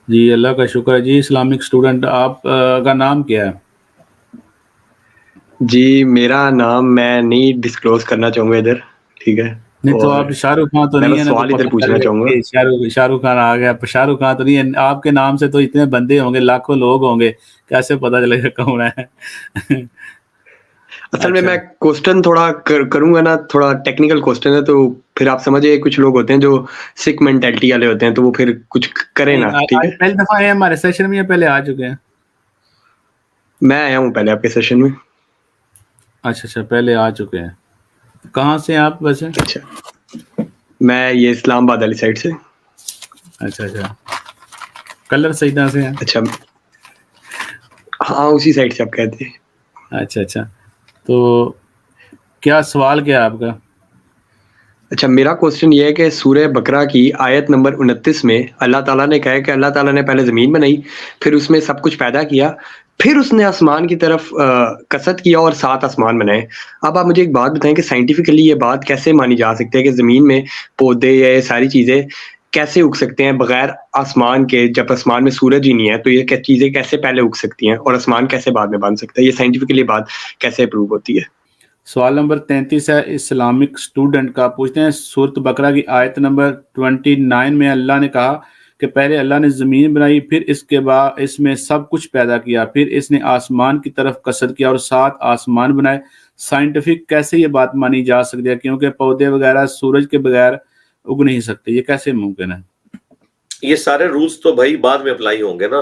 جی اللہ کا شکر ہے جی. اسلامک اسٹوڈنٹ آپ کا نام کیا ہے؟ جی میرا نام میں نہیں ڈسکلوز کرنا چاہوں گا ادھر، ٹھیک ہے. نہیں تو اور آپ شاہ رخ خان تو میں نہیں ہے بس نا؟ تو سوال ادھر پتہ چل پوچھنا گیا چاہوں گا. کہ شاہ رخ خان آ گیا. شاہ رخ خان تو نہیں ہے آپ کے نام سے، تو اتنے بندے ہوں گے، لاکھوں لوگ ہوں گے، کیسے پتہ چلے گا کون ہے؟ اصل میں اچھا کوسچن تھوڑا کروں گا نا، تھوڑا ٹیکنیکل کوسچن ہے، تو پھر آپ سمجھے کچھ لوگ ہوتے ہیں جو سکھ مینٹلٹی والے ہوتے ہیں، تو وہ پھر کچھ کرے نا، ٹھیک آج ہے. پہلی دفعہ آئے ہیں ہمارے سیشن میں یا پہلے آ چکے ہیں؟ میں آیا ہوں پہلے آپ کے سیشن میں. اچھا پہلے آ چکے ہیں. کہاں سے ہیں آپ ویسے؟ اچھا میں یہ اسلام آباد والی سائڈ سے. اچھا کلر سیدہ سے ہیں؟ اچھا ہاں اسی سائڈ سے آپ کہتے ہیں. اچھا تو کیا سوال کیا ہے آپ کا؟ اچھا میرا کوسچن یہ ہے کہ سورہ بقرہ کی آیت نمبر 29 میں اللہ تعالیٰ نے کہا ہے کہ اللہ تعالیٰ نے پہلے زمین بنائی، پھر اس میں سب کچھ پیدا کیا، پھر اس نے آسمان کی طرف قصد کیا اور 7 آسمان بنائے. اب آپ مجھے ایک بات بتائیں کہ سائنٹیفکلی یہ بات کیسے مانی جا سکتی ہے کہ زمین میں پودے یا یہ ساری چیزیں کیسے اگ سکتے ہیں بغیر آسمان کے؟ جب آسمان میں سورج ہی نہیں ہے تو یہ چیزیں کیسے پہلے اگ سکتی ہیں اور آسمان کیسے بعد میں بن سکتا ہے؟ یہ سائنٹیفکلی بات کیسے پروو ہوتی ہے؟ سوال نمبر 33 ہے اسلامک اسٹوڈنٹ کا. پوچھتے ہیں سورۃ بقرہ کی آیت نمبر 29 میں اللہ نے کہا کہ پہلے اللہ نے زمین بنائی، پھر اس کے بعد اس میں سب کچھ پیدا کیا، پھر اس نے آسمان کی طرف قصد کیا اور 7 آسمان بنائے. سائنٹیفک کیسے یہ بات مانی جا سکتی ہے؟ کیونکہ پودے وغیرہ سورج کے بغیر اگ نہیں سکتے، یہ کیسے ممکن ہے؟ یہ سارے رولز تو بھائی بعد میں اپلائی ہوں گے نا.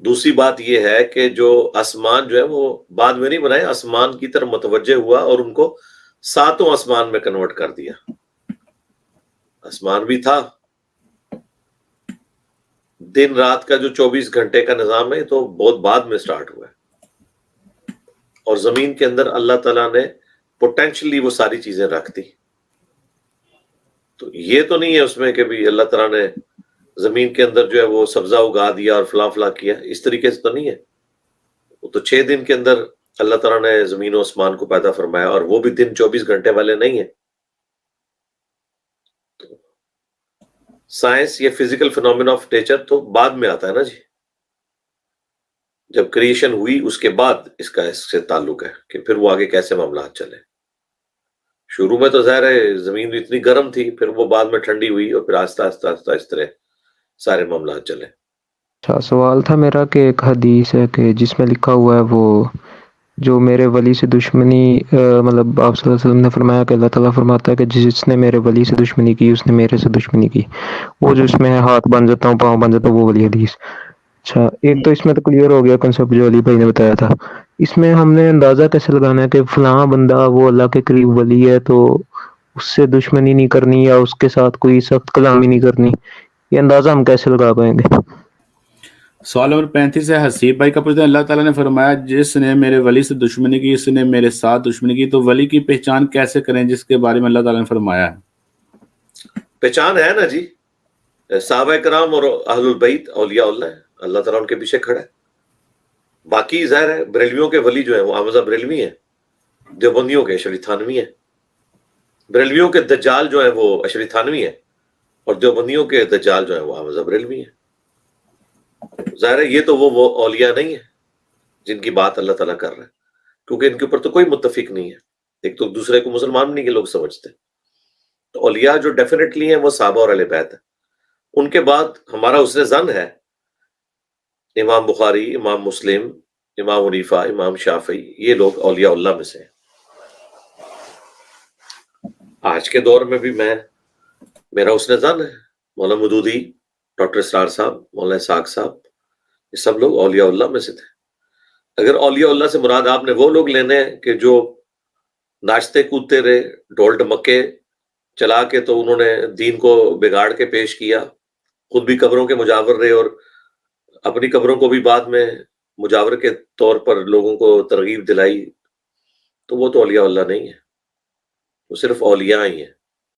دوسری بات یہ ہے کہ جو آسمان جو ہے وہ بعد میں نہیں بنائے، آسمان کی طرف متوجہ ہوا اور ان کو 7 آسمان میں کنورٹ کر دیا. آسمان بھی تھا، دن رات کا جو 24 گھنٹے کا نظام ہے تو بہت بعد میں سٹارٹ ہوا ہے. اور زمین کے اندر اللہ تعالیٰ نے پوٹینشلی وہ ساری چیزیں رکھ دی. تو یہ تو نہیں ہے اس میں کہ بھی اللہ تعالیٰ نے زمین کے اندر جو ہے وہ سبزہ اگا دیا اور فلاں فلاں کیا، اس طریقے سے تو نہیں ہے. وہ تو 6 دن کے اندر اللہ تعالیٰ نے زمین و آسمان کو پیدا فرمایا، اور وہ بھی دن 24 گھنٹے والے نہیں ہیں. سائنس یا فزیکل فینومینا آف نیچر تو بعد میں آتا ہے نا جی. جب کریشن ہوئی اس کے بعد اس کا اس سے تعلق ہے کہ پھر وہ آگے کیسے معاملات چلے. شروع میں تو ظاہر ہے زمین اتنی گرم تھی، پھر وہ بعد میں ٹھنڈی ہوئی اور پھر آہستہ آہستہ آہستہ اس طرح سارے معاملات چلے. اچھا سوال تھا میرا کہ ایک حدیث ہے کہ جس میں لکھا ہوا ہے وہ جو میرے ولی سے دشمنی مطلب آپ صلی اللہ علیہ وسلم نے فرمایا کہ اللہ تعالیٰ فرماتا ہے کہ جس نے میرے ولی سے دشمنی کی اس نے میرے سے دشمنی کی. وہ جو اس میں ہاتھ بن جاتا ہوں پاؤں بن جاتا ہوں وہ والی حدیث. اچھا ایک تو اس میں تو کلیئر ہو گیا کنسیپٹ جو علی بھائی نے بتایا تھا. اس میں ہم نے اندازہ کیسے لگانا ہے کہ فلاں بندہ وہ اللہ کے قریب ولی ہے تو اس سے دشمنی نہیں کرنی یا اس کے ساتھ کوئی سخت کلامی نہیں کرنی؟ یہ اندازہ ہم کیسے لگا پائیں گے؟ سوال نمبر 35 ہے حسیب بھائی کا. پوچھتے ہیں اللہ تعالیٰ نے فرمایا جس نے میرے ولی سے دشمنی کی اس نے میرے ساتھ دشمنی کی. تو ولی کی پہچان کیسے کریں جس کے بارے میں اللہ تعالیٰ نے فرمایا ہے؟ پہچان ہے نا جی، صحابہ کرام اور اہل البیت اولیاء اللہ ہے، اللہ تعالیٰ ان کے پیچھے کھڑا ہے. باقی ظاہر ہے بریلویوں کے ولی جو ہیں وہ احمد بریلوی ہیں، دیوبندیوں کے اشعری تھانوی ہیں. بریلویوں کے دجال جو ہیں وہ اشعری تھانوی ہیں، اور دیوبندیوں کے دجال جو ہیں وہ احمد بریلوی ہیں. ظاہر ہے یہ تو وہ اولیاء نہیں ہیں جن کی بات اللہ تعالیٰ کر رہا ہے، کیونکہ ان کے اوپر تو کوئی متفق نہیں ہے. ایک تو دوسرے کو مسلمان نہیں کے لوگ سمجھتے. تو اولیاء جو ڈیفینیٹلی ہیں وہ صحابہ اور اہل بیت ہیں. ان کے بعد ہمارا حسن ظن ہے امام بخاری، امام مسلم، امام حنیفہ، امام شافعی، یہ لوگ اولیاء اللہ میں سے ہیں. آج کے دور میں بھی میرا حسن ظن ہے مولانا مودودی، ڈاکٹر اسرار صاحب، مولانا اسحاق صاحب، یہ سب لوگ اولیاء اللہ میں سے تھے. اگر اولیاء اللہ سے مراد آپ نے وہ لوگ لینے ہیں کہ جو ناچتے کودتے رہے، ڈھول ڈمکے چلا کے تو انہوں نے دین کو بگاڑ کے پیش کیا، خود بھی قبروں کے مجاور رہے اور اپنی قبروں کو بھی بعد میں مجاور کے طور پر لوگوں کو ترغیب دلائی، تو وہ تو اولیاء اللہ نہیں ہے، وہ صرف اولیاء ہی ہیں.